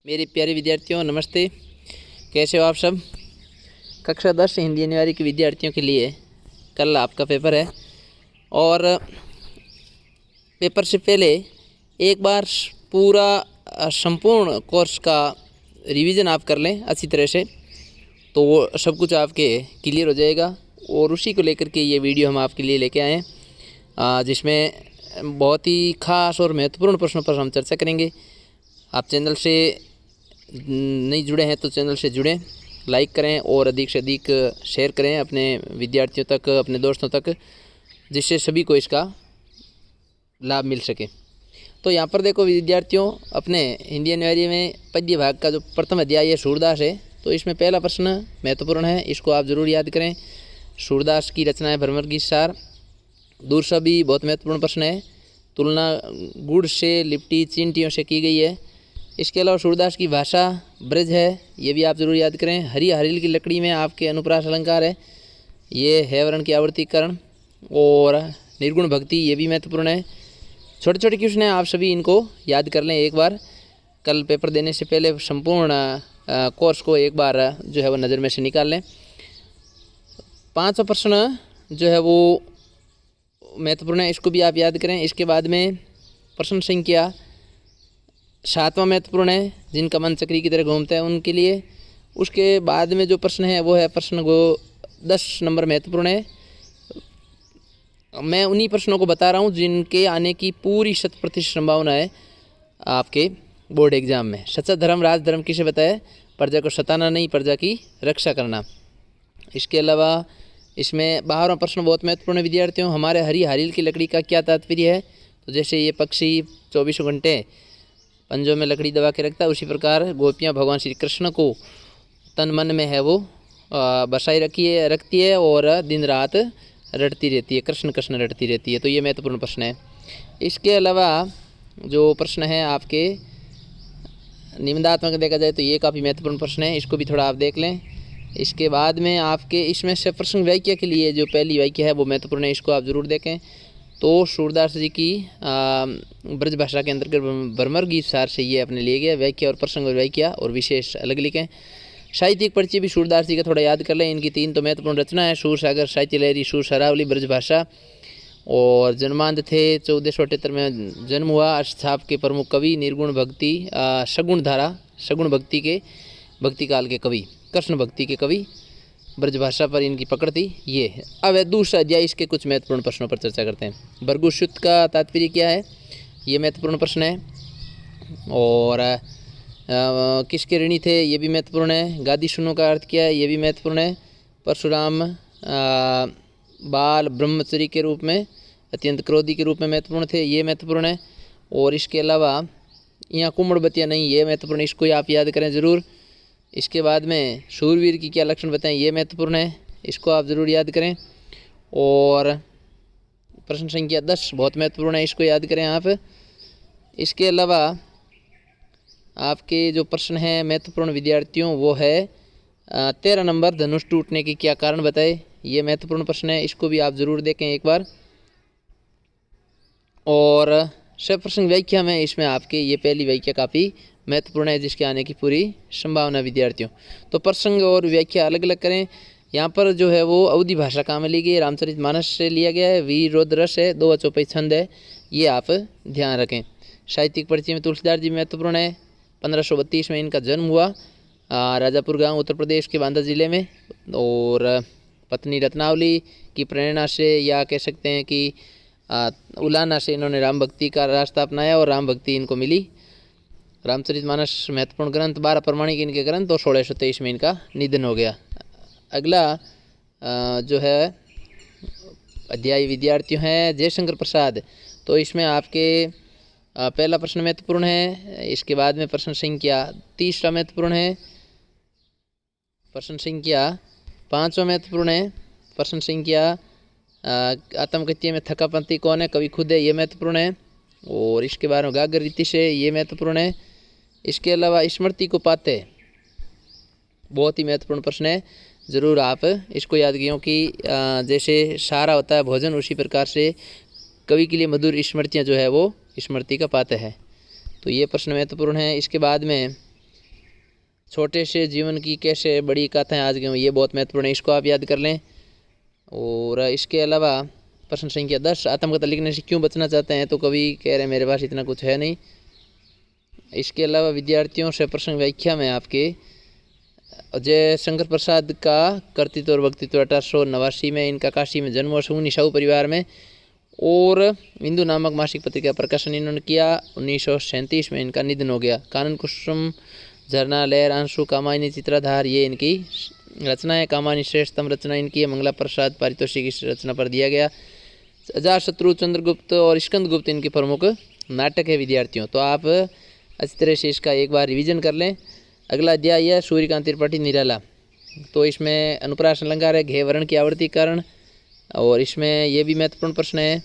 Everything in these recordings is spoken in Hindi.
मेरे प्यारे विद्यार्थियों नमस्ते। कैसे हो आप सब। कक्षा 10 हिंदी अनिवार्य के विद्यार्थियों के लिए कल आपका पेपर है और पेपर से पहले एक बार पूरा संपूर्ण कोर्स का रिवीजन आप कर लें अच्छी तरह से, तो वो सब कुछ आपके क्लियर हो जाएगा। और उसी को लेकर के ये वीडियो हम आपके लिए लेके आए हैं, जिसमें बहुत ही खास और महत्वपूर्ण प्रश्नों पर हम चर्चा करेंगे। आप चैनल से नहीं जुड़े हैं तो चैनल से जुड़ें, लाइक करें और अधिक से अधिक शेयर करें अपने विद्यार्थियों तक, अपने दोस्तों तक, जिससे सभी को इसका लाभ मिल सके। तो यहाँ पर देखो विद्यार्थियों, अपने हिंदी अनिवार्य में पद्य भाग का जो प्रथम अध्याय है सूरदास है, तो इसमें पहला प्रश्न महत्वपूर्ण है, इसको आप ज़रूर याद करें। सूरदास की रचना है भ्रमर सार। दूसरा भी बहुत महत्वपूर्ण प्रश्न है, तुलना गुड़ से लिपटी चींटियों से की गई है। इसके अलावा सूरदास की भाषा ब्रज है, ये भी आप ज़रूर याद करें। हरी हरील की लकड़ी में आपके अनुप्रास अलंकार है, ये है वर्ण की आवर्तीकरण। और निर्गुण भक्ति, ये भी महत्वपूर्ण है। छोटे छोटे क्वेश्चन हैं, आप सभी इनको याद कर लें एक बार। कल पेपर देने से पहले संपूर्ण कोर्स को एक बार जो है वो नज़र में से निकाल लें। पांचवा प्रश्न जो है वो महत्वपूर्ण है, इसको भी आप याद करें। इसके बाद में प्रश्न संख्या 7वां महत्वपूर्ण है, जिनका मन चक्री की तरह घूमता है उनके लिए। उसके बाद में जो प्रश्न है वो है प्रश्न को 10 नंबर महत्वपूर्ण है। मैं उन्हीं प्रश्नों को बता रहा हूँ जिनके आने की पूरी 100% संभावना है आपके बोर्ड एग्जाम में। सच्चा धर्म राजधर्म किसे बताए? प्रजा को सताना नहीं, प्रजा की रक्षा करना। इसके अलावा इसमें 12वां प्रश्न बहुत महत्वपूर्ण है विद्यार्थियों, हमारे हरी हरील की लकड़ी का क्या तात्पर्य है? तो जैसे ये पक्षी 24 घंटे पंजों में लकड़ी दबा के रखता है, उसी प्रकार गोपियाँ भगवान श्री कृष्ण को तन मन में है वो बसाई रखती है और दिन रात रटती रहती है, कृष्ण कृष्ण रटती रहती है। तो ये महत्वपूर्ण प्रश्न है। इसके अलावा जो प्रश्न है आपके निबंधात्मक देखा जाए तो ये काफ़ी महत्वपूर्ण प्रश्न है, इसको भी थोड़ा आप देख लें। इसके बाद में आपके इसमें से प्रसंग वाक्य के लिए जो पहली वाक्य है वो महत्वपूर्ण है, इसको आप ज़रूर देखें। तो सूरदास जी की ब्रज भाषा के अंतर्गत भ्रमर गीत सार से ये अपने लिए गया वाक्य और प्रसंग और वाक्य और विशेष अलग लिखें। साहित्यिक परिचय भी सूरदास जी का थोड़ा याद कर लें। इनकी 3 तो महत्वपूर्ण रचना है, सूर सागर, साहित्य लहरी, सूर सरावली, ब्रज भाषा। और जन्मांध थे 1478 में जन्म हुआ। अष्टछाप के प्रमुख कवि, निर्गुण भक्ति, सगुण धारा, सगुण भक्ति के भक्ति काल के कवि, कृष्ण भक्ति के कवि, ब्रजभाषा पर इनकी पकड़ थी। ये है। अब दूसरा अध्याय, इसके कुछ महत्वपूर्ण प्रश्नों पर चर्चा करते हैं। भृगुसुत का तात्पर्य क्या है? ये महत्वपूर्ण प्रश्न है। और किसके ऋणी थे? ये भी महत्वपूर्ण है। गादी सुनो का अर्थ क्या है? ये भी महत्वपूर्ण है। परशुराम बाल ब्रह्मचरी के रूप में, अत्यंत क्रोधी के रूप में महत्वपूर्ण थे, ये महत्वपूर्ण है। और इसके अलावा यहाँ कुम्मड़बतिया नहीं, ये महत्वपूर्ण, इसको आप याद करें ज़रूर। इसके बाद में शूरवीर की क्या लक्षण बताएं, ये महत्वपूर्ण है, इसको आप ज़रूर याद करें। और प्रश्न संख्या 10 बहुत महत्वपूर्ण है, इसको याद करें आप। इसके अलावा आपके जो प्रश्न हैं महत्वपूर्ण विद्यार्थियों वो है 13 नंबर, धनुष टूटने के क्या कारण बताए, ये महत्वपूर्ण प्रश्न है, इसको भी आप ज़रूर देखें एक बार। और सब प्रसंग व्याख्या में इसमें आपके ये पहली व्याख्या काफ़ी महत्वपूर्ण है, जिसके आने की पूरी संभावना विद्यार्थियों। तो प्रसंग और व्याख्या अलग अलग करें। यहाँ पर जो है वो अवधि भाषा काम में ली गई है, रामचरितमानस से लिया गया है, वीर रोद्र रस है, 2 चौपाई छंद है, ये आप ध्यान रखें। साहित्यिक परिचय में तुलसीदास जी महत्वपूर्ण है। 1532 में इनका जन्म हुआ, राजापुर गाँव उत्तर प्रदेश के बांदा जिले में। और पत्नी रत्नावली की प्रेरणा से या कह सकते हैं कि उलाना से इन्होंने राम भक्ति का रास्ता अपनाया और राम भक्ति इनको मिली। रामचरितमानस महत्वपूर्ण ग्रंथ, 12 प्रमाणिक इनके ग्रंथ, और 1623 में इनका निधन हो गया। अगला जो है अध्याय विद्यार्थियों हैं जयशंकर प्रसाद। तो इसमें आपके पहला प्रश्न महत्वपूर्ण है। इसके बाद में प्रश्न संख्या 30 महत्वपूर्ण है। प्रश्न संख्या 5 महत्वपूर्ण है। प्रश्न संख्या आत्मकथ्य में थकापंथी कौन है? कवि खुद है, ये महत्वपूर्ण है। और इसके बारे में गागर रीति से, ये महत्वपूर्ण है। इसके अलावा स्मृति को पाते, बहुत ही महत्वपूर्ण प्रश्न है, ज़रूर आप इसको याद किए कि जैसे सारा होता है भोजन, उसी प्रकार से कवि के लिए मधुर स्मृतियाँ जो है वो स्मृति का पाते है। तो ये प्रश्न महत्वपूर्ण है। इसके बाद में छोटे से जीवन की कैसे बड़ी गाथाएं आज गई, ये बहुत महत्वपूर्ण है, इसको आप याद कर लें। और इसके अलावा प्रश्न संख्या 10, आत्मकथा लिखने से क्यों बचना चाहते हैं, तो कवि कह रहे हैं मेरे पास इतना कुछ है नहीं। इसके अलावा विद्यार्थियों से प्रश्न व्याख्या में आपके जय शंकर प्रसाद का कर्तृत्व और व्यक्तित्व 1889 में, इनका काशी में जन्म और सुनी साहू परिवार में, और हिंदू नामक मासिक पत्रिका प्रकाशन इन्होंने किया। 1937 में इनका निधन हो गया। कानन कुसुम, झरना, लहर, आंसू, कामायनी, चित्राधार, ये इनकी रचना है। कामायनी श्रेष्ठतम रचना इनकी है। मंगला प्रसाद पारितोषिक इस रचना पर दिया गया। अजातशत्रु, चंद्रगुप्त और स्कंदगुप्त इनके प्रमुख नाटक है विद्यार्थियों। तो आप अच्छी तरह से इसका एक बार रिवीजन कर लें। अगला अध्याय है सूर्यकांत त्रिपाठी निराला। तो इसमें अनुप्रास अलंकार है, घे वर्ण की आवर्तीकरण, और इसमें ये भी महत्वपूर्ण प्रश्न है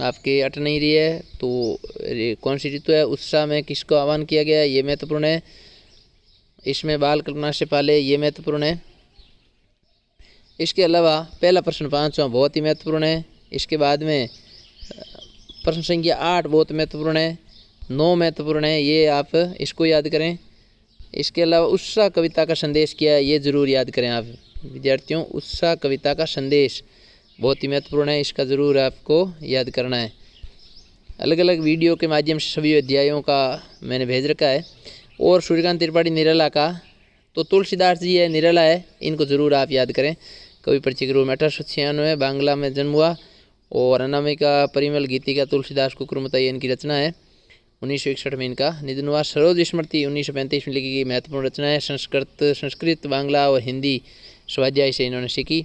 आपके अट नहीं रही है। तो कौन सी ऋतु है, उत्साह में किसको आह्वान किया गया, ये महत्वपूर्ण है। इसमें बाल कल्पना से पहले, ये महत्वपूर्ण है। इसके अलावा पहला प्रश्न 5वां बहुत ही महत्वपूर्ण है। इसके बाद में प्रश्न संख्या 8 बहुत महत्वपूर्ण है, 9 महत्वपूर्ण है, ये आप इसको याद करें। इसके अलावा उत्साह कविता का संदेश क्या है, ये ज़रूर याद करें आप विद्यार्थियों। उत्साह कविता का संदेश बहुत ही महत्वपूर्ण है, इसका ज़रूर आपको याद करना है। अलग अलग वीडियो के माध्यम से सभी अध्यायों का मैंने भेज रखा है। और सूर्यकांत त्रिपाठी निराला का तो तुलसीदास जी है, निराला है, इनको ज़रूर आप याद करें। कवि परिचय के रूप में 1896 बांग्ला में जन्म हुआ। और अनामिका, परिमल, गीतिका, तुलसीदास, कुकुरमुता, ये इनकी रचना है। 1961 में इनका निधन हुआ। सरोज स्मृति 1935 में लिखी गई महत्वपूर्ण रचना है। संस्कृत, बांग्ला और हिंदी स्वाध्याय से इन्होंने सीखी।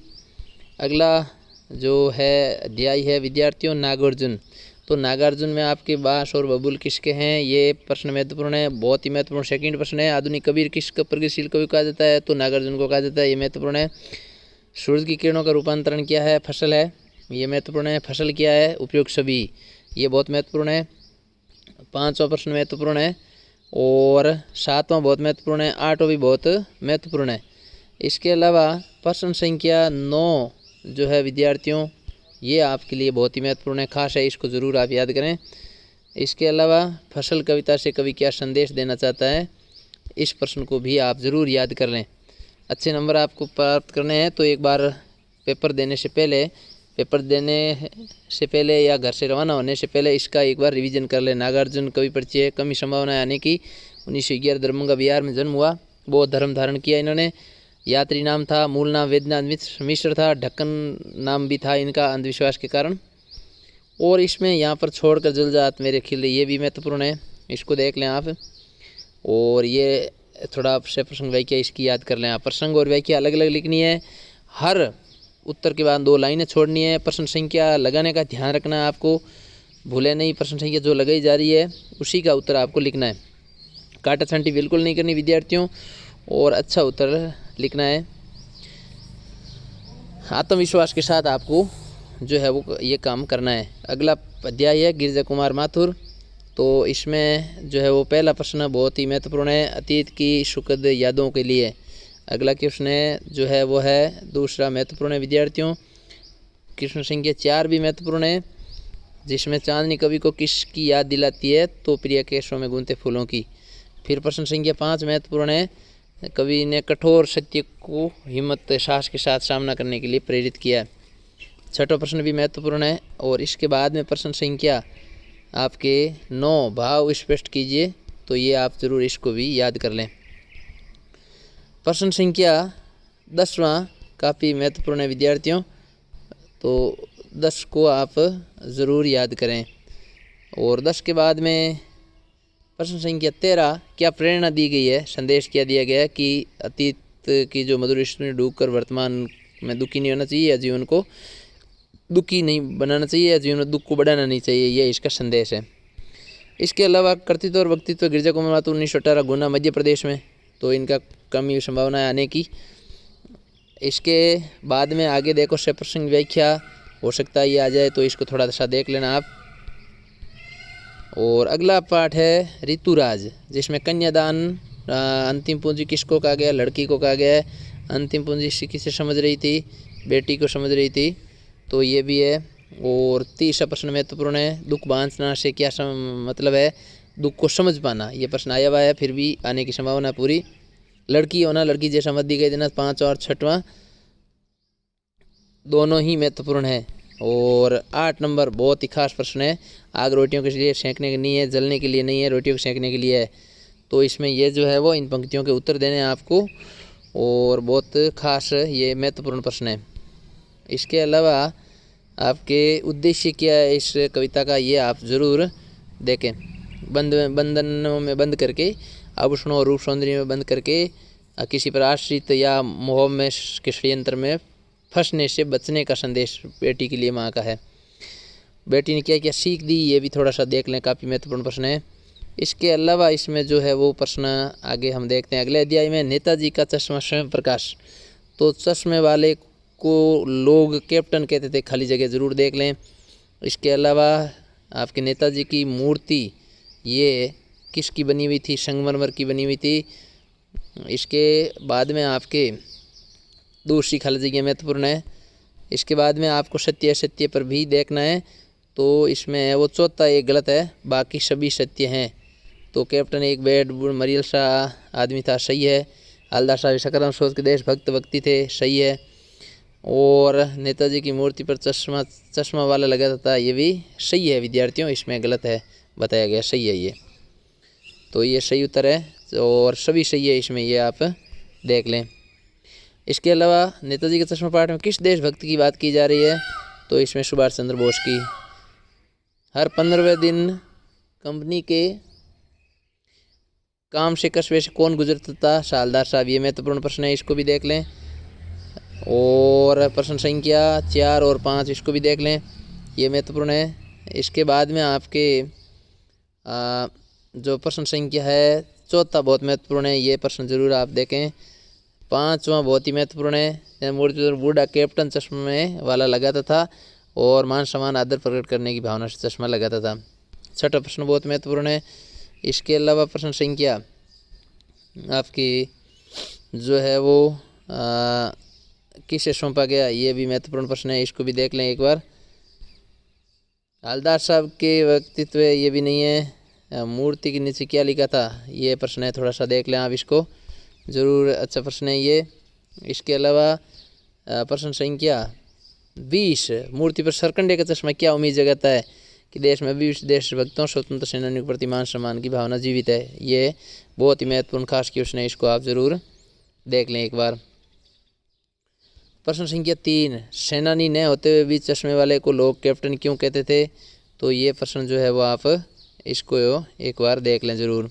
अगला जो है अध्याय है विद्यार्थियों नागार्जुन। तो नागार्जुन में आपके बांस और बबुल किसके हैं, ये प्रश्न महत्वपूर्ण है, बहुत ही महत्वपूर्ण। सेकंड प्रश्न है आधुनिक कबीर किसका प्रगतिशील कवि कहा जाता है, तो नागार्जुन को कहा जाता है, ये महत्वपूर्ण है। सूरज की किरणों का रूपांतरण क्या है, फसल है, ये महत्वपूर्ण है। फसल क्या है, उपयोग सभी, ये बहुत महत्वपूर्ण है। 5वां प्रश्न महत्वपूर्ण है। और 7वां बहुत महत्वपूर्ण है। 8वां भी बहुत महत्वपूर्ण है। इसके अलावा प्रश्न संख्या 9 जो है विद्यार्थियों, ये आपके लिए बहुत ही महत्वपूर्ण है, खास है, इसको ज़रूर आप याद करें। इसके अलावा फसल कविता से कवि क्या संदेश देना चाहता है, इस प्रश्न को भी आप ज़रूर याद कर लें। अच्छे नंबर आपको प्राप्त करने हैं। तो एक बार पेपर देने से पहले या घर से रवाना होने से पहले इसका एक बार रिवीजन कर लें। नागार्जुन कवि परिचय, कमी संभावना आने की। 1911 दरभंगा बिहार में जन्म हुआ। बौद्ध धर्म धारण किया इन्होंने। यात्री नाम था, मूल नाम वेदनाथ मिश्र था। ढक्कन नाम भी था इनका अंधविश्वास के कारण। और इसमें यहाँ पर छोड़कर जल जात मेरे खिले, ये भी महत्वपूर्ण है, इसको देख लें आप। और ये थोड़ा आपसे प्रसंग व्याख्या इसकी याद कर लें आप। प्रसंग और व्याख्या अलग अलग लिखनी है। हर उत्तर के बाद 2 लाइनें छोड़नी है। प्रश्न संख्या लगाने का ध्यान रखना है आपको, भूले नहीं। प्रश्न संख्या जो लगाई जा रही है उसी का उत्तर आपको लिखना है। काटा छांटी बिल्कुल नहीं करनी विद्यार्थियों, और अच्छा उत्तर लिखना है। आत्मविश्वास के साथ आपको जो है वो ये काम करना है। अगला अध्याय है गिरिजा कुमार माथुर। तो इसमें जो है वो पहला प्रश्न बहुत ही महत्वपूर्ण है, अतीत की सुखद यादों के लिए। अगला क्वेश्चन है जो है वो है दूसरा महत्वपूर्ण है विद्यार्थियों। प्रश्न संख्या 4 भी महत्वपूर्ण है, जिसमें चांदनी कवि को किसकी याद दिलाती है, तो प्रिय केशों में गूंजते फूलों की। फिर प्रश्न संख्या 5 महत्वपूर्ण है, कवि ने कठोर सत्य को हिम्मत साहस के साथ सामना करने के लिए प्रेरित किया है। 6वां प्रश्न भी महत्वपूर्ण है। और इसके बाद में प्रश्न संख्या आपके 9 भाव स्पष्ट कीजिए, तो ये आप ज़रूर इसको भी याद कर लें। प्रश्न संख्या 10वां काफ़ी महत्वपूर्ण है विद्यार्थियों, तो 10 को आप ज़रूर याद करें। और 10 के बाद में प्रश्न संख्या 13 क्या प्रेरणा दी गई है, संदेश क्या दिया गया है कि अतीत की जो मधुर स्मृति डूबकर वर्तमान में दुखी नहीं होना चाहिए, या जीवन को दुखी नहीं बनाना चाहिए, या जीवन में दुख को बढ़ाना नहीं चाहिए, ये इसका संदेश है। इसके अलावा कर्तृत्व और व्यक्तित्व गिरिजा कुमार माथुर 1918 गुना मध्य प्रदेश में, तो इनका कमी संभावना है आने की। इसके बाद में आगे देखो से प्रसंग व्याख्या हो सकता है ये आ जाए, तो इसको थोड़ा सा देख लेना आप। और अगला पाठ है ऋतुराज, जिसमें कन्यादान अंतिम पूंजी किसको कहा गया, लड़की को कहा गया है। अंतिम पूंजी किसे समझ रही थी, बेटी को समझ रही थी, तो ये भी है। और 30वां प्रश्न महत्वपूर्ण है, दुख बांधना से क्या मतलब है, दुख को समझ पाना, ये प्रश्न आया हुआ है, फिर भी आने की संभावना पूरी। लड़की होना, लड़की जैसा मत दिखाई देना। 5 और 6वां दोनों ही महत्वपूर्ण है। और 8 नंबर बहुत ही खास प्रश्न है। आग रोटियों के लिए सेंकने के नहीं है, जलने के लिए नहीं है, रोटियों को सेंकने के लिए है। तो इसमें ये जो है वो इन पंक्तियों के उत्तर देने हैं आपको, और बहुत खास ये महत्वपूर्ण प्रश्न है। इसके अलावा आपके उद्देश्य क्या है इस कविता का, ये आप ज़रूर देखें। बंधनों में बंद करके, आभूषणों और रूप सौंदर्य में बंद करके, किसी पर आश्रित या मोह में के षड्यंत्र में फंसने से बचने का संदेश बेटी के लिए माँ का है। बेटी ने क्या क्या सीख दी, ये भी थोड़ा सा देख लें, काफ़ी महत्वपूर्ण प्रश्न है। इसके अलावा इसमें जो है वो प्रश्न आगे हम देखते हैं अगले अध्याय में। नेताजी का चश्मा स्वयं प्रकाश। तो चश्मे वाले को लोग कैप्टन कहते थे, खाली जगह ज़रूर देख लें। इसके अलावा आपके नेताजी की मूर्ति ये किसकी बनी हुई थी, संगमरमर की बनी हुई थी। इसके बाद में आपके दूसरी खाली जगह महत्वपूर्ण है। इसके बाद में आपको सत्य असत्य पर भी देखना है। तो इसमें है वो चौथा एक गलत है, बाकी सभी सत्य हैं। तो कैप्टन एक बेड मरियल सा आदमी था, सही है। हलदार साहब सकारात्मक सोच के देशभक्त व्यक्ति थे, सही है। और नेताजी की मूर्ति पर चश्मा वाला लगा था, ये भी सही है विद्यार्थियों। इसमें गलत है बताया गया, सही है ये। तो ये सही उत्तर है और सभी सही है इसमें, ये आप देख लें। इसके अलावा नेताजी के चश्मा पाठ में किस देशभक्ति की बात की जा रही है, तो इसमें सुभाष चंद्र बोस की। हर 15वें दिन कंपनी के काम से कस्बे से कौन गुजरता था, हवलदार साहब। ये महत्वपूर्ण प्रश्न है, इसको भी देख लें। और प्रश्न संख्या 4 और 5 इसको भी देख लें, ये महत्वपूर्ण है। इसके बाद में आपके जो प्रश्न संख्या है चौथा बहुत महत्वपूर्ण है, ये प्रश्न जरूर आप देखें। 5वां बहुत ही महत्वपूर्ण है। मूर्ति पर बूढ़ा कैप्टन चश्मे वाला लगाता था और मान सम्मान आदर प्रकट करने की भावना से चश्मा लगाता था। 6वां प्रश्न बहुत महत्वपूर्ण है। इसके अलावा प्रश्न संख्या आपकी जो है वो किसे सौंपा गया, ये भी महत्वपूर्ण प्रश्न है, इसको भी देख लें एक बार। हवलदार साहब के व्यक्तित्व ये भी नहीं है। मूर्ति के नीचे क्या लिखा था, ये प्रश्न है, थोड़ा सा देख लें आप इसको ज़रूर, अच्छा प्रश्न है ये। इसके अलावा प्रश्न संख्या 20 मूर्ति पर सरकंडे का चश्मा क्या उम्मीद जगाता है कि देश में अभी देशभक्तों स्वतंत्र सेनानियों के प्रति मान सम्मान की भावना जीवित है। ये बहुत ही महत्वपूर्ण खास क्वेश्चन है, इसको आप ज़रूर देख लें एक बार। प्रश्न संख्या 3 सेनानी न होते हुए भी चश्मे वाले को लोग कैप्टन क्यों कहते थे, तो ये प्रश्न जो है वो आप इसको एक बार देख लें ज़रूर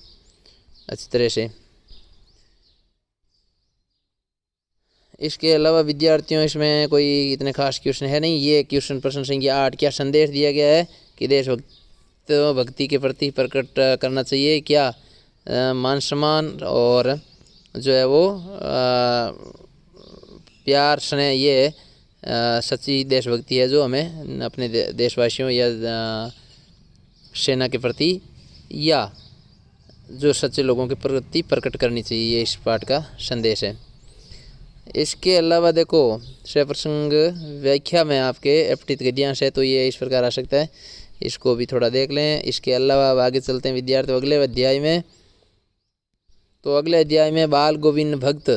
अच्छी तरह से। इसके अलावा विद्यार्थियों इसमें कोई इतने खास क्वेश्चन है नहीं। ये क्वेश्चन प्रश्न संख्या 8 क्या संदेश दिया गया है कि देशभक्ति के प्रति प्रकट करना चाहिए, क्या मान सम्मान और जो है वो प्यार स्नेह, ये सच्ची देशभक्ति है जो हमें अपने देशवासियों या सेना के प्रति या जो सच्चे लोगों के प्रति प्रकट करनी चाहिए, ये इस पाठ का संदेश है। इसके अलावा देखो प्रसंग व्याख्या में आपके अपठित गद्यांश है, तो ये इस प्रकार आ सकता है, इसको भी थोड़ा देख लें। इसके अलावा अब आगे चलते हैं विद्यार्थी अगले अध्याय में। तो अगले अध्याय में बाल गोविंद भक्त,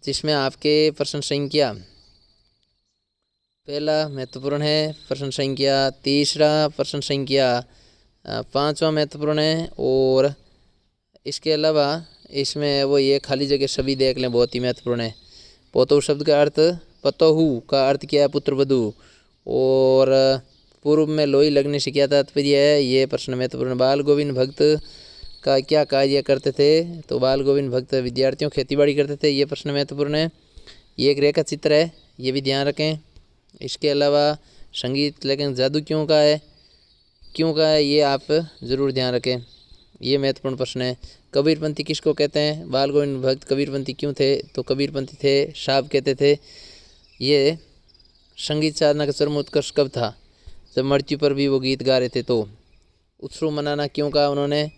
जिसमें आपके प्रश्न संख्या पहला महत्वपूर्ण है, प्रश्न संख्या 3, प्रश्न संख्या 5वां महत्वपूर्ण है। और इसके अलावा इसमें वो ये खाली जगह सभी देख लें, बहुत ही महत्वपूर्ण है। पोतहु शब्द का अर्थ, पतहु का अर्थ क्या है, पुत्रवधू। और पूर्व में लोई लगने से क्या तात्पर्य है, ये प्रश्न महत्वपूर्ण। बाल गोविंद भक्त का क्या कार्य करते थे, तो बाल गोविंद भक्त विद्यार्थियों खेतीबाड़ी करते थे, ये प्रश्न महत्वपूर्ण है। ये एक रेखा चित्र है, ये भी ध्यान रखें। इसके अलावा संगीत लेकिन जादू क्यों का है, ये आप ज़रूर ध्यान रखें, ये महत्वपूर्ण प्रश्न है। कबीरपंथी किसको कहते हैं, बाल गोविंद भक्त कबीरपंथी क्यों थे, तो कबीरपंथी थे साहब कहते थे। ये संगीत साधना का चरम उत्कर्ष कब था, जब मृत्यु पर भी वो गीत गा रहे थे। तो उत्सव मनाना क्यों कहा उन्होंने,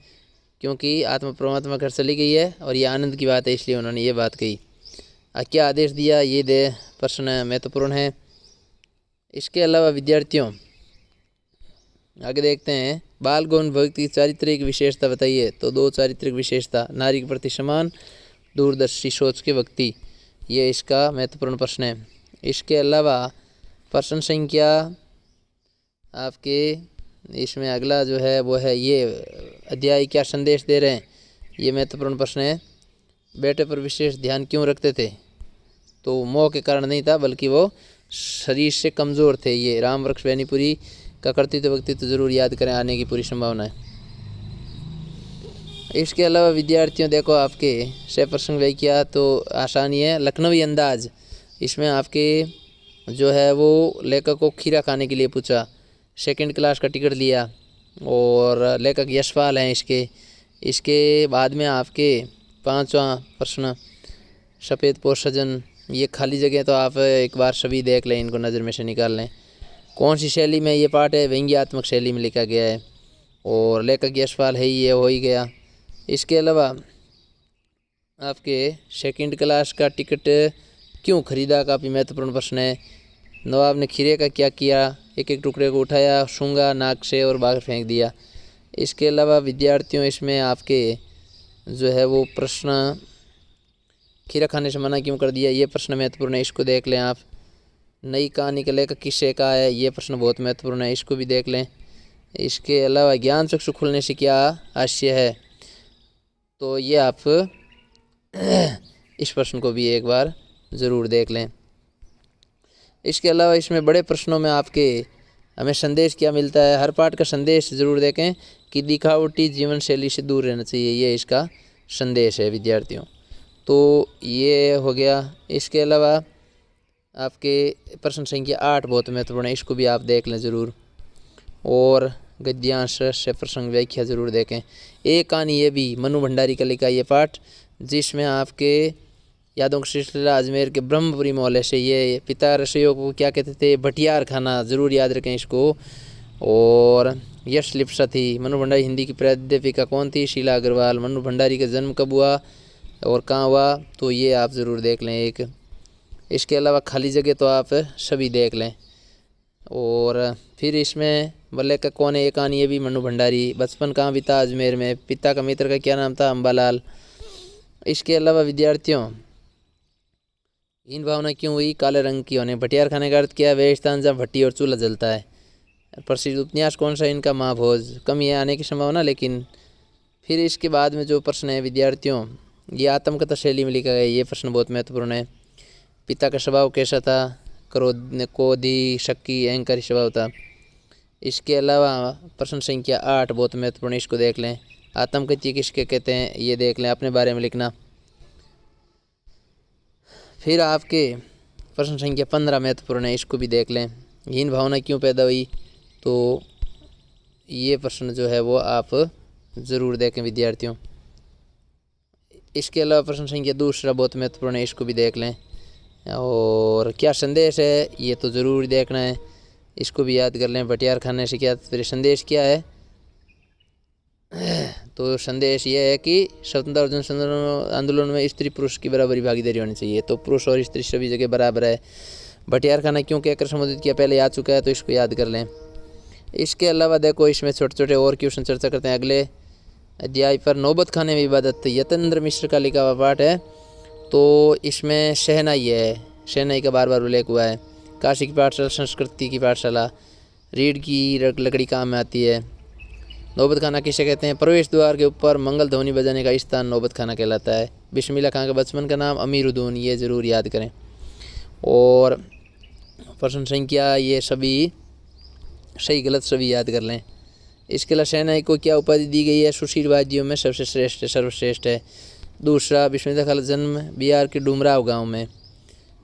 क्योंकि आत्मा परमात्मा घर चली गई है और ये आनंद की बात है, इसलिए उन्होंने ये बात कही। क्या आदेश दिया, ये प्रश्न महत्वपूर्ण है। इसके अलावा विद्यार्थियों आगे देखते हैं, बाल गोविंद भक्त की चारित्रिक विशेषता बताइए, तो 2 चारित्रिक विशेषता, नारी के प्रति सम्मान, दूरदर्शी सोच के व्यक्ति, ये इसका महत्वपूर्ण प्रश्न है। इसके अलावा प्रश्न संख्या आपके इसमें अगला जो है वो है ये अध्याय क्या संदेश दे रहे हैं, ये महत्वपूर्ण प्रश्न है। बेटे पर विशेष ध्यान क्यों रखते थे, तो मोह के कारण नहीं था बल्कि वो शरीर से कमज़ोर थे। ये राम वृक्ष बेनीपुरी का कर्तृत्व व्यक्तित्व जरूर याद करें, आने की पूरी संभावना है। इसके अलावा विद्यार्थियों देखो आपके सह प्रसंग व्याख्या तो आसानी है। लखनवी अंदाज, इसमें आपके जो है वो लेखक को खीरा खाने के लिए पूछा, सेकंड क्लास का टिकट लिया और लेखक यशपाल हैं इसके बाद में आपके 5वां प्रश्न सफ़ेद पोश सजन, ये खाली जगह तो आप एक बार सभी देख लें, इनको नज़र में से निकाल लें। कौन सी शैली में ये पाठ है, व्यंग्यात्मक शैली में लिखा गया है और लेखक यशपाल है, ये हो ही गया। इसके अलावा आपके सेकंड क्लास का टिकट क्यों खरीदा, काफ़ी महत्वपूर्ण प्रश्न है। नवाब ने खीरे का क्या किया, एक एक टुकड़े को उठाया, सूंघा नाक से और बाहर फेंक दिया। इसके अलावा विद्यार्थियों इसमें आपके जो है वो प्रश्न खीरा खाने से मना क्यों कर दिया, ये प्रश्न महत्वपूर्ण है, इसको देख लें आप। नई कहानी का लेखक किससे का है, ये प्रश्न बहुत महत्वपूर्ण है, इसको भी देख लें। इसके अलावा ज्ञान चक्षु खुलने से क्या आशय है, तो ये आप इस प्रश्न को भी एक बार ज़रूर देख लें। इसके अलावा इसमें बड़े प्रश्नों में आपके हमें संदेश क्या मिलता है, हर पाठ का संदेश ज़रूर देखें कि दिखावटी जीवन शैली से दूर रहना चाहिए, ये इसका संदेश है विद्यार्थियों। तो ये हो गया। इसके अलावा आपके प्रश्न संख्या 8 बहुत महत्वपूर्ण है, इसको भी आप देख लें ज़रूर। और गद्यांश से प्रसंग व्याख्या ज़रूर देखें। एक कहानी ये भी मनु भंडारी का लिखा ये पाठ, जिसमें आपके यादों की सिलसिला अजमेर के ब्रह्मपुरी मोहल्ले से, ये पिता रसोइयों को क्या कहते थे, भटियार खाना, ज़रूर याद रखें इसको। और यश लिप्सा थी। मनु भंडारी हिंदी की प्राध्यापिका कौन थी, शीला अग्रवाल। मनु भंडारी का जन्म कब हुआ और कहाँ हुआ, तो ये आप ज़रूर देख लें एक। इसके अलावा खाली जगह तो आप सभी देख लें। और फिर इसमें बल्ले का कौन है, एक कहानी ये भी मनु भंडारी। बचपन कहाँ बीता, अजमेर में। पिता का मित्र का क्या नाम था, अम्बालाल। इसके अलावा विद्यार्थियों हीन भावना क्यों हुई, काले रंग की होने। भटियार खाने का अर्थ क्या है, वह स्थान जहाँ भट्टी और चूल्हा जलता है। प्रसिद्ध उपन्यास कौन सा इनका, महाभोज। कम ये आने की संभावना, लेकिन फिर इसके बाद में जो प्रश्न है विद्यार्थियों, ये आत्मकथा शैली में लिखा गया, ये प्रश्न बहुत महत्वपूर्ण है। पिता का स्वभाव कैसा था, क्रोधी, शक्की, अहंकारी स्वभाव था। इसके अलावा प्रश्न संख्या 8 बहुत महत्वपूर्ण है, इसको देख लें। आत्मकथ्य किसके कहते हैं, ये देख लें, अपने बारे में लिखना। फिर आपके प्रश्न संख्या 15 महत्वपूर्ण है, इसको भी देख लें। हीन भावना क्यों पैदा हुई, तो ये प्रश्न जो है वो आप ज़रूर देखें विद्यार्थियों। इसके अलावा प्रश्न संख्या 2 बहुत महत्वपूर्ण है, इसको भी देख लें। और क्या संदेश है, ये तो ज़रूर देखना है, इसको भी याद कर लें। भटियार खाने से क्या फिर संदेश क्या है, तो संदेश ये है कि स्वतंत्रता और जन आंदोलन में स्त्री पुरुष की बराबरी भागीदारी होनी चाहिए, तो पुरुष और स्त्री सभी जगह बराबर है। भटियार खाना क्यों कहकर संबोधित किया, पहले आ चुका है, तो इसको याद कर लें। इसके अलावा देखो इसमें छोटे छोटे और क्वेश्चन चर्चा करते हैं अगले अध्याय पर। नौबत खाने में इबादत, यतेंद्र मिश्र का लिखा हुआ पाठ है, तो इसमें शहनाई है, शहनाई का बार बार उल्लेख हुआ है। काशी की पाठशाला, संस्कृति की पाठशाला, रीढ़ की लकड़ी काम में आती है। नौबत खाना किसे कहते हैं, प्रवेश द्वार के ऊपर मंगल ध्वनि बजाने का स्थान नौबत खाना कहलाता है। बिस्मिल्लाह खां का बचपन का नाम अमीरुद्दीन, ये ज़रूर याद करें। और प्रश्न संख्या ये सभी सही गलत सभी याद कर लें। इसके अलावा शहनाई को क्या उपाधि दी गई है, सुशील वाद्यों में सबसे श्रेष्ठ है, सर्वश्रेष्ठ है। दूसरा, बिस्मिल्लाह खां का जन्म बिहार के डुमराव गाँव में।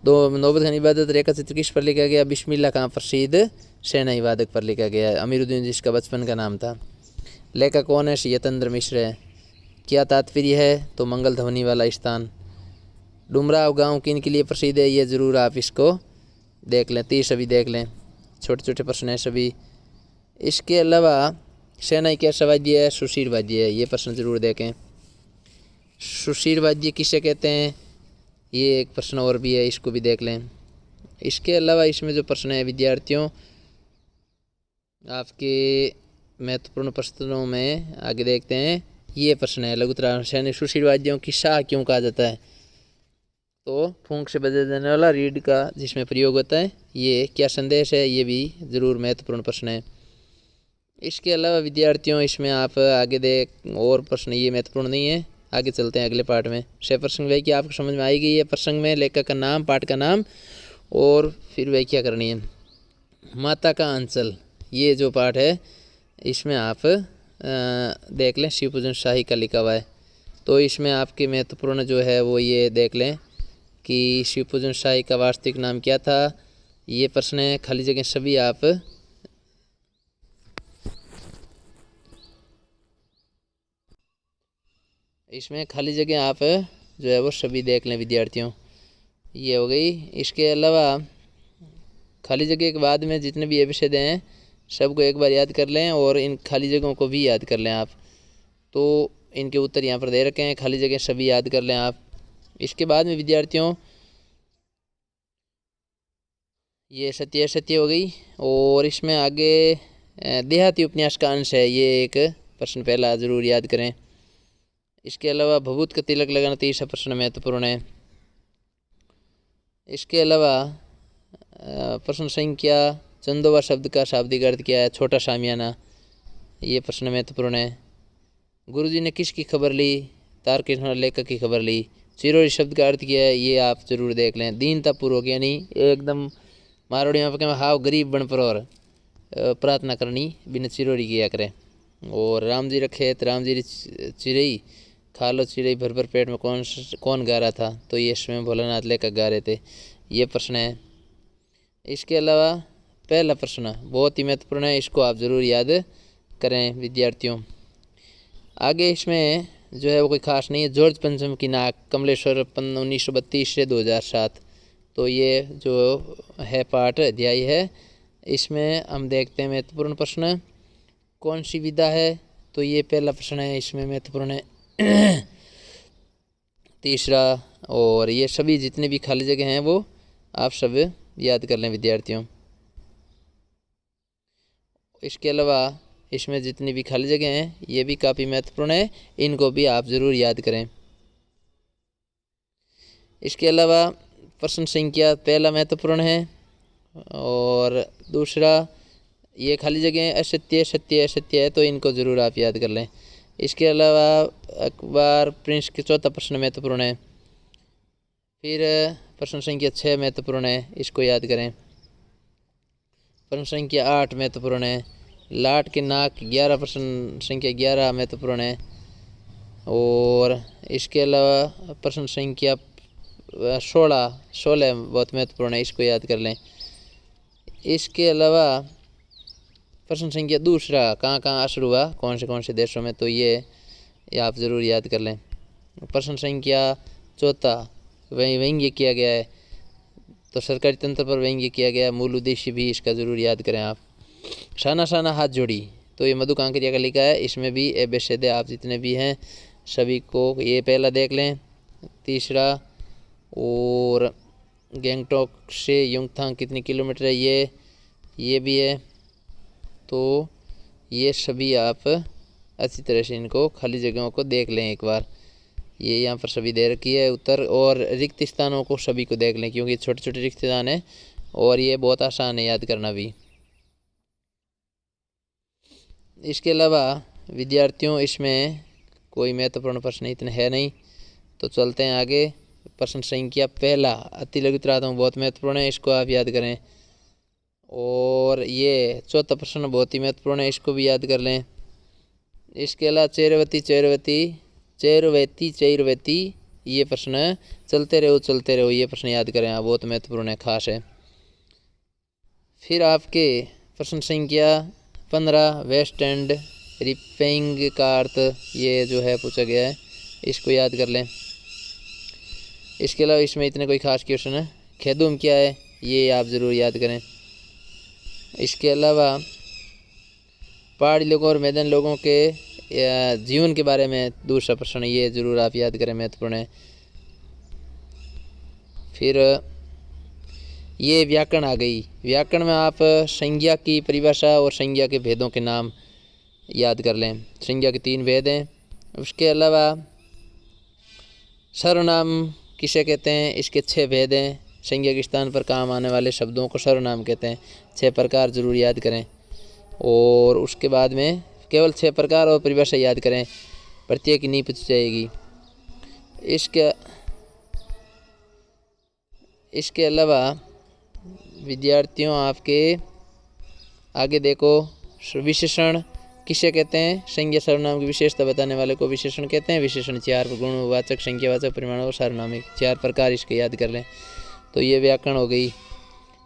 नौबत खान इबादत रेखा चित्र किस पर लिखा गया, बिस्मिल्लाह खां प्रसिद्ध शहनाई वादक पर लिखा गया है। अमीरुद्दीन जिसका बचपन का नाम था। लेखक कौन है, यतेंद्र मिश्र है। क्या तात्पर्य है, तो मंगल ध्वनि वाला स्थान। डुमराव गांव किन के लिए प्रसिद्ध है, ये ज़रूर आप इसको देख लें। 30 सभी देख लें, छोटे छोटे प्रश्न हैं सभी। इसके अलावा शहनाई कैसा वाद्य है, सुशील वाद्य है, ये प्रश्न ज़रूर देखें। सुशील वाद्य किसे कहते हैं, ये एक प्रश्न और भी है, इसको भी देख लें। इसके अलावा इसमें जो प्रश्न है विद्यार्थियों, आपके महत्वपूर्ण प्रश्नों में आगे देखते हैं। ये प्रश्न है। लघुत्तरा सैनिक सुशील वाद्यों की शाह क्यों कहा जाता है? तो फूंक से बजा जाने वाला रीड का जिसमें प्रयोग होता है। ये क्या संदेश है? ये भी ज़रूर महत्वपूर्ण प्रश्न है। इसके अलावा विद्यार्थियों इसमें आप आगे देख और प्रश्न, ये महत्वपूर्ण नहीं है, आगे चलते हैं अगले पार्ट में। शय प्रसंग व्याख्या आपको समझ में आएगी। ये प्रसंग में लेखक का नाम, पाठ का नाम और फिर व्याख्या करनी है। माता का अंचल, ये जो पाठ है इसमें आप देख लें, शिव पूजन शाही का लिखा हुआ है। तो इसमें आपके महत्वपूर्ण जो है वो ये देख लें कि शिव पूजन शाही का वास्तविक नाम क्या था। ये प्रश्न है, खाली जगह सभी आप इसमें खाली जगह आप जो है वो सभी देख लें विद्यार्थियों। ये हो गई। इसके अलावा खाली जगह के बाद में जितने भी एपिसोड हैं सबको एक बार याद कर लें और इन खाली जगहों को भी याद कर लें आप। तो इनके उत्तर यहाँ पर दे रखे हैं, खाली जगह सभी याद कर लें आप। इसके बाद में विद्यार्थियों ये सत्य सत्य हो गई। और इसमें आगे देहाती उपन्यास का अंश है, ये एक प्रश्न पहला ज़रूर याद करें। इसके अलावा भभूत का तिलक लगाना, तीसरा प्रश्न महत्वपूर्ण है। इसके अलावा प्रश्न संख्या चंदोबा शब्द का शाब्दिक अर्थ क्या है? छोटा शामियाना, ये प्रश्न महत्वपूर्ण है। गुरुजी ने किसकी खबर ली? तारकिशोर लेखक की खबर ली। चिरोरी शब्द का अर्थ क्या है? ये आप जरूर देख लें। दीनता पूर्वक, यानी एकदम मारोड़ी में पके हाव गरीब बन पर और प्रार्थना करनी बिना चिरोरी किया करें। और राम जी रखेत राम जी चिरई खा लो चिड़ई भर भर पेट में कौन गा रहा था? तो ये स्वयं भोलानाथ लेखक गा रहे थे। ये प्रश्न है। इसके अलावा पहला प्रश्न बहुत ही महत्वपूर्ण है, इसको आप ज़रूर याद करें विद्यार्थियों। आगे इसमें जो है वो कोई खास नहीं है। जॉर्ज पंचम की नाक, कमलेश्वर 1932 से 2007। तो ये जो है पाठ अध्याय है, इसमें हम देखते हैं महत्वपूर्ण प्रश्न कौन सी विधा है? तो ये पहला प्रश्न है, इसमें महत्वपूर्ण है तीसरा। और ये सभी जितने भी खाली जगह हैं वो आप सब याद कर लें विद्यार्थियों। इसके अलावा इसमें जितनी भी खाली जगह हैं ये भी काफ़ी महत्वपूर्ण है, इनको भी आप ज़रूर याद करें। इसके अलावा प्रश्न संख्या पहला महत्वपूर्ण है और दूसरा ये खाली जगह असत्य सत्य असत्य है, तो इनको ज़रूर आप याद कर लें। इसके अलावा अखबार प्रिंस के चौथा प्रश्न महत्वपूर्ण है। फिर प्रश्न संख्या 6 महत्वपूर्ण है, इसको याद करें। प्रश्न संख्या 8 महत्वपूर्ण है। लाट के नाक 11 प्रश्न संख्या 11 महत्वपूर्ण है। और इसके अलावा प्रश्न संख्या 16 बहुत महत्वपूर्ण है, इसको याद कर लें। इसके अलावा प्रश्न संख्या दूसरा कहाँ कहाँ असर हुआ कौन से देशों में, तो ये आप ज़रूर याद कर लें। प्रश्न संख्या चौथा व्यंग्य किया गया है, तो सरकारी तंत्र पर व्यंग्य किया गया, मूल उद्देश्य भी इसका ज़रूर याद करें आप। शाना शाना हाथ जोड़ी, तो ये मधु कांकरिया का लिखा है, इसमें भी एबेसेदे आप जितने भी हैं सभी को ये पहला देख लें। तीसरा और गैंगटॉक से युंगथांग कितनी किलोमीटर है, ये भी है। तो ये सभी आप अच्छी तरह से इनको खाली जगहों को देख लें एक बार। ये यहाँ पर सभी दे रखी है उत्तर, और रिक्त स्थानों को सभी को देख लें क्योंकि छोटे छोटे रिक्त स्थान है और ये बहुत आसान है याद करना भी। इसके अलावा विद्यार्थियों इसमें कोई महत्वपूर्ण प्रश्न इतने है नहीं, तो चलते हैं आगे। प्रश्न संख्या पहला अति लघुत्रात्मक बहुत महत्वपूर्ण है, इसको आप याद करें। और ये चौथा प्रश्न बहुत ही महत्वपूर्ण है, इसको भी याद कर लें। इसके अलावा चैरवती ये प्रश्न चलते रहो ये प्रश्न याद करें आप, बहुत महत्वपूर्ण है, खास है। फिर आपके प्रश्न संख्या 15 वेस्ट एंड रिपेइंग का अर्थ ये जो है पूछा गया है, इसको याद कर लें। इसके अलावा इसमें इतने कोई खास क्वेश्चन है। खेदुम क्या है, ये आप ज़रूर याद करें। इसके अलावा पहाड़ी लोगों और मैदान लोगों के जीवन के बारे में दूसरा प्रश्न, ये ज़रूर आप याद करें, महत्वपूर्ण है। फिर ये व्याकरण आ गई। व्याकरण में आप संज्ञा की परिभाषा और संज्ञा के भेदों के नाम याद कर लें। संज्ञा के 3 भेद हैं, उसके अलावा सर्वनाम किसे कहते हैं, इसके 6 भेद हैं। संज्ञा के स्थान पर काम आने वाले शब्दों को सर्वनाम कहते हैं। 6 प्रकार जरूर याद करें। और उसके बाद में केवल 6 प्रकार और परिभाषा याद करें, प्रत्येक की नहीं पूछ जाएगी। इसके अलावा विद्यार्थियों आपके आगे देखो, विशेषण किसे कहते हैं, संज्ञा सर्वनाम की विशेषता बताने वाले को विशेषण कहते हैं। विशेषण 4 गुणवाचक, संख्यावाचक, परिमाणवाचक, सार्वनामिक, 4 प्रकार इसके याद कर लें। तो ये व्याकरण हो गई।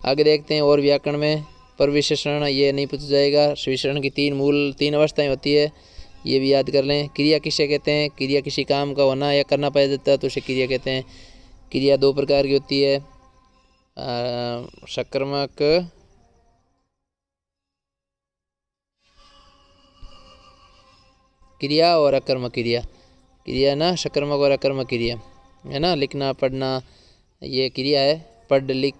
आगे देखते हैं और व्याकरण में पर विशेषण ये नहीं पूछा जाएगा। विशेषण की 3 अवस्थाएं होती है, ये भी याद कर लें। क्रिया किसे कहते हैं, क्रिया किसी काम का होना या करना पाया जाता है तो उसे क्रिया कहते हैं। क्रिया 2 प्रकार की होती है, सकर्मक क्रिया और अकर्मक क्रिया। क्रिया ना सकर्मक और अकर्मक क्रिया है ना, लिखना पढ़ना ये क्रिया है, पढ़ लिख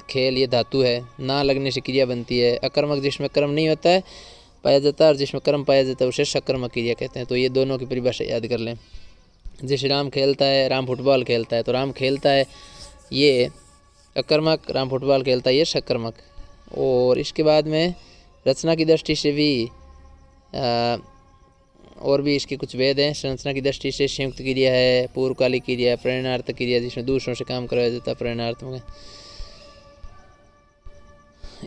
खेल ये धातु है, ना लगने से क्रिया बनती है। अकर्मक जिसमें कर्म नहीं होता है पाया जाता है, और जिसमें कर्म पाया जाता है उसे सकर्मक क्रिया कहते हैं। तो ये दोनों की परिभाषा याद कर लें। जैसे राम खेलता है, राम फुटबॉल खेलता है, तो राम खेलता है ये अकर्मक, राम फुटबॉल खेलता है ये सकर्मक। और इसके बाद में रचना की दृष्टि से भी और भी इसके कुछ भेद हैं। संरचना की दृष्टि से संयुक्त क्रिया है, पूर्वकालिक क्रिया है, प्रेरणार्थक क्रिया जिसमें दूसरों से काम करवाया जाता है, प्रेरणार्थक।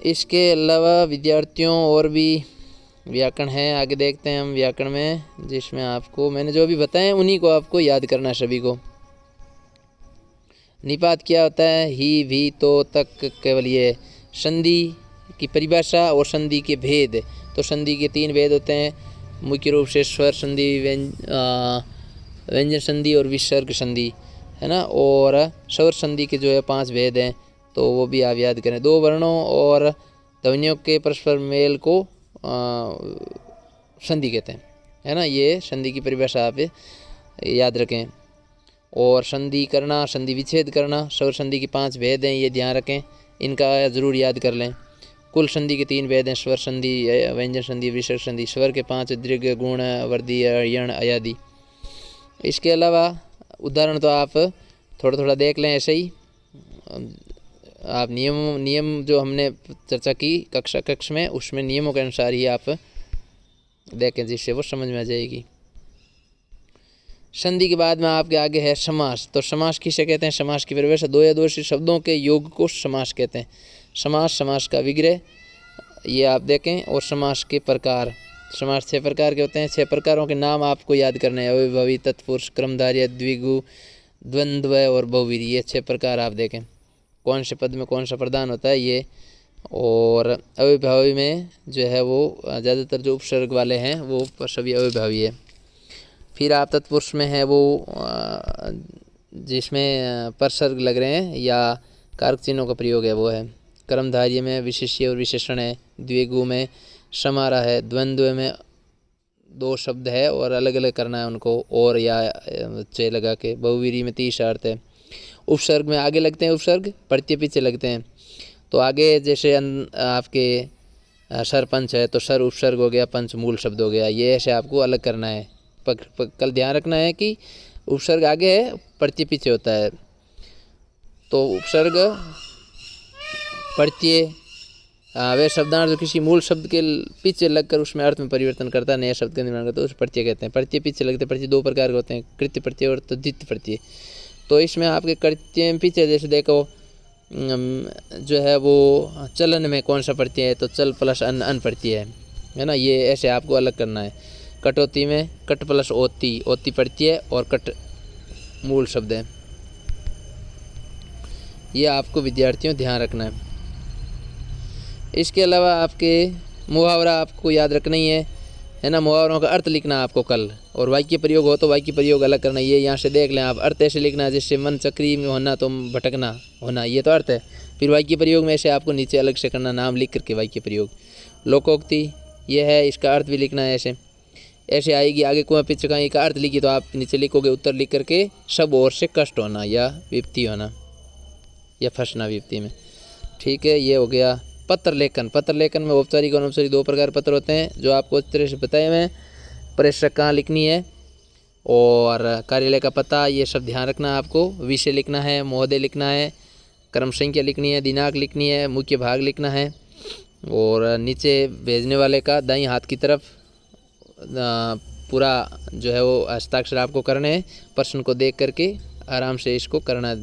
इसके अलावा विद्यार्थियों और भी व्याकरण है, आगे देखते हैं हम व्याकरण में, जिसमें आपको मैंने जो भी बताए उन्हीं को आपको याद करना है सभी को। निपात क्या होता है, ही, भी, तो, तक, केवल ये संधि की परिभाषा और संधि के भेद। तो संधि के 3 भेद होते हैं मुख्य रूप से, स्वर संधि, व्यंजन संधि और विसर्ग संधि है ना। और स्वर संधि के जो है 5 भेद हैं, तो वो भी आप याद करें। 2 वर्णों और ध्वनियों के परस्पर मेल को संधि कहते हैं है ना। ये संधि की परिभाषा आप याद रखें। और संधि करना, संधि विच्छेद करना, स्वर संधि के 5 भेद हैं, ये ध्यान रखें, इनका ज़रूर याद कर लें। कुल संधि के 3 भेद हैं, स्वर संधि, व्यंजन संधि, विसर्ग संधि। स्वर के 5 दीर्घ, गुण, वर्धी, यण, अयादि। इसके अलावा उदाहरण तो आप थोड़ा थोड़ा देख लें ऐसे ही। आप नियम जो हमने चर्चा की कक्ष में, उसमें नियमों के अनुसार ही आप देखें, जिससे वो समझ में आ जाएगी। संधि के बाद में आपके आगे है समास। तो समास किसे कहते हैं, समास की परिभाषा 2 या 2 से शब्दों के योग को समास कहते हैं। समास, समास का विग्रह ये आप देखें। और समास के प्रकार, समास 6 प्रकार के होते हैं। 6 प्रकारों के नाम आपको याद करने हैं, अविभावी, तत्पुरुष, क्रमधारय, द्विगु, द्वंद्व और बहुवीरी। ये 6 प्रकार आप देखें, कौन से पद में कौन सा प्रधान होता है ये। और अविभावी में जो है वो ज़्यादातर जो उपसर्ग वाले हैं वो सभी अविभावी है। फिर आप तत्पुरुष में है वो जिसमें परसर्ग लग रहे हैं या कारक चिन्हों का प्रयोग है वो है। कर्मधार्य में विशेष्य और विशेषण है। द्विगु में समारा है। द्वंद्व में 2 शब्द है और अलग अलग करना है उनको, और या चे लगा के। बहुवीरी में 30 अर्थ है। उपसर्ग में आगे लगते हैं उपसर्ग, प्रत्यय पीछे लगते हैं। तो आगे जैसे आपके सरपंच है तो सर उपसर्ग हो गया, पंच मूल शब्द हो गया। ये ऐसे आपको अलग करना है। कल ध्यान रखना है कि उपसर्ग आगे है, प्रत्यय पीछे होता है। तो उपसर्ग, प्रत्यय वे शब्दार्थ जो किसी मूल शब्द के पीछे लगकर उसमें अर्थ में परिवर्तन करता है, नया शब्द का निर्माण करता है, उस प्रत्यय कहते हैं। प्रत्यय पीछे लगते हैं। प्रत्यय 2 प्रकार के होते हैं, कृत्य प्रत्यय और तद्धित प्रत्यय। तो इसमें आपके कृत्य पीछे जैसे देखो जो है वो चलन में कौन सा प्रत्यय है, तो चल प्लस अन प्रत्यय है ना। ये ऐसे आपको अलग करना है। कटौती में कट प्लस ओती, ओती प्रत्यय और कट मूल शब्द है। ये आपको विद्यार्थियों ध्यान रखना है। इसके अलावा आपके मुहावरा आपको याद रखना ही है ना। मुहावरों का अर्थ लिखना आपको कल, और वाक्य प्रयोग हो तो वाक्य प्रयोग अलग करना। ये यहाँ से देख लें आप, अर्थ ऐसे लिखना है जिससे मन चक्री में होना तो भटकना होना, ये तो अर्थ है। फिर वाक्य प्रयोग में ऐसे आपको नीचे अलग से करना, नाम लिख करके वाक्य प्रयोग। लोकोक्ति ये है, इसका अर्थ भी लिखना है ऐसे ऐसे आएगी। आगे कुआं पीछे कहीं का अर्थ लिखी तो आप नीचे लिखोगे उत्तर लिख करके, सब ओर से कष्ट होना या विपत्ति होना या फंसना विपत्ति में। ठीक है, ये हो गया पत्र लेखन। पत्र लेखन में औपचारिक और अनौपचारिक 2 प्रकार पत्र होते हैं जो आपको इस तरह से बताए हुए हैं। प्रेषक कहाँ लिखनी है, और कार्यालय का पता ये सब ध्यान रखना है आपको। विषय लिखना है, महोदय लिखना है, क्रम संख्या लिखनी है, दिनांक लिखनी है, मुख्य भाग लिखना है। और नीचे भेजने वाले का दाईं हाथ की तरफ पूरा जो है वो हस्ताक्षर आपको करने हैं। प्रश्न को देख करके आराम से इसको करना,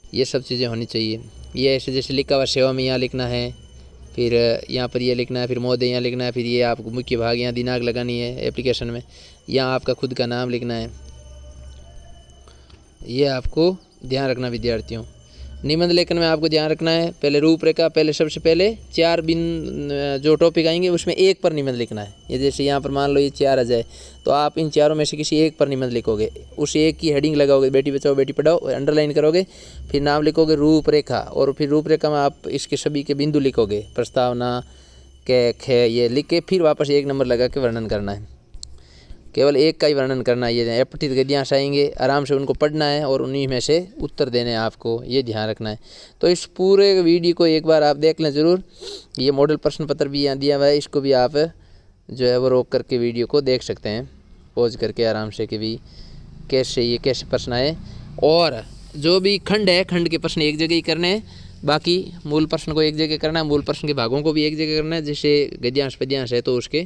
ये सब चीज़ें होनी चाहिए। ये ऐसे जैसे लिखा हुआ सेवा में यहाँ लिखना है, फिर यहाँ पर ये लिखना है, फिर महोदय यहाँ लिखना है, फिर ये आपको मुख्य भाग यहाँ दिनांक लगानी है एप्लीकेशन में, यहाँ आपका खुद का नाम लिखना है। ये आपको ध्यान रखना विद्यार्थियों। निबंध लेखन में आपको ध्यान रखना है, पहले रूपरेखा, पहले सबसे पहले 4 जो टॉपिक आएंगे उसमें एक पर निबंध लिखना है। ये जैसे यहाँ पर मान लो ये 4 आ जाए तो आप इन चारों में से किसी एक पर निबंध लिखोगे, उस एक की हेडिंग लगाओगे, बेटी बचाओ बेटी पढ़ाओ, अंडरलाइन करोगे, फिर नाम लिखोगे रूपरेखा, और फिर रूपरेखा में आप इसके सभी के बिंदु लिखोगे, प्रस्तावना के खे ये लिख के फिर वापस 1 नंबर लगा के वर्णन करना है। केवल एक का ही वर्णन करना है। ये अपठित गद्यांश आएंगे, आराम से उनको पढ़ना है और उन्हीं में से उत्तर देने हैं आपको, ये ध्यान रखना है। तो इस पूरे वीडियो को एक बार आप देख लें ज़रूर। ये मॉडल प्रश्न पत्र भी यहाँ दिया हुआ है, इसको भी आप जो है वो रोक करके वीडियो को देख सकते हैं, पॉज करके आराम से, कि भी कैसे प्रश्न आए। और जो भी खंड है, खंड के प्रश्न एक जगह ही करने हैं, बाकी मूल प्रश्न को एक जगह करना है, मूल प्रश्न के भागों को भी एक जगह करना है। जैसे गद्यांश पद्यांश है तो उसके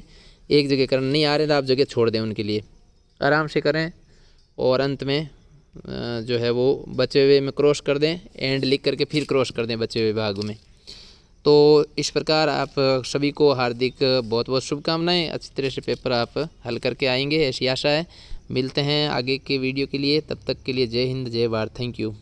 एक जगह करना, नहीं आ रहे तो आप जगह छोड़ दें उनके लिए, आराम से करें। और अंत में जो है वो बचे हुए में क्रॉस कर दें, एंड लिख करके फिर क्रॉस कर दें बचे हुए भागों में। तो इस प्रकार आप सभी को हार्दिक बहुत बहुत शुभकामनाएं, अच्छी तरह से पेपर आप हल करके आएंगे ऐसी आशा है। मिलते हैं आगे के वीडियो के लिए, तब तक के लिए जय हिंद जय भारत, थैंक यू।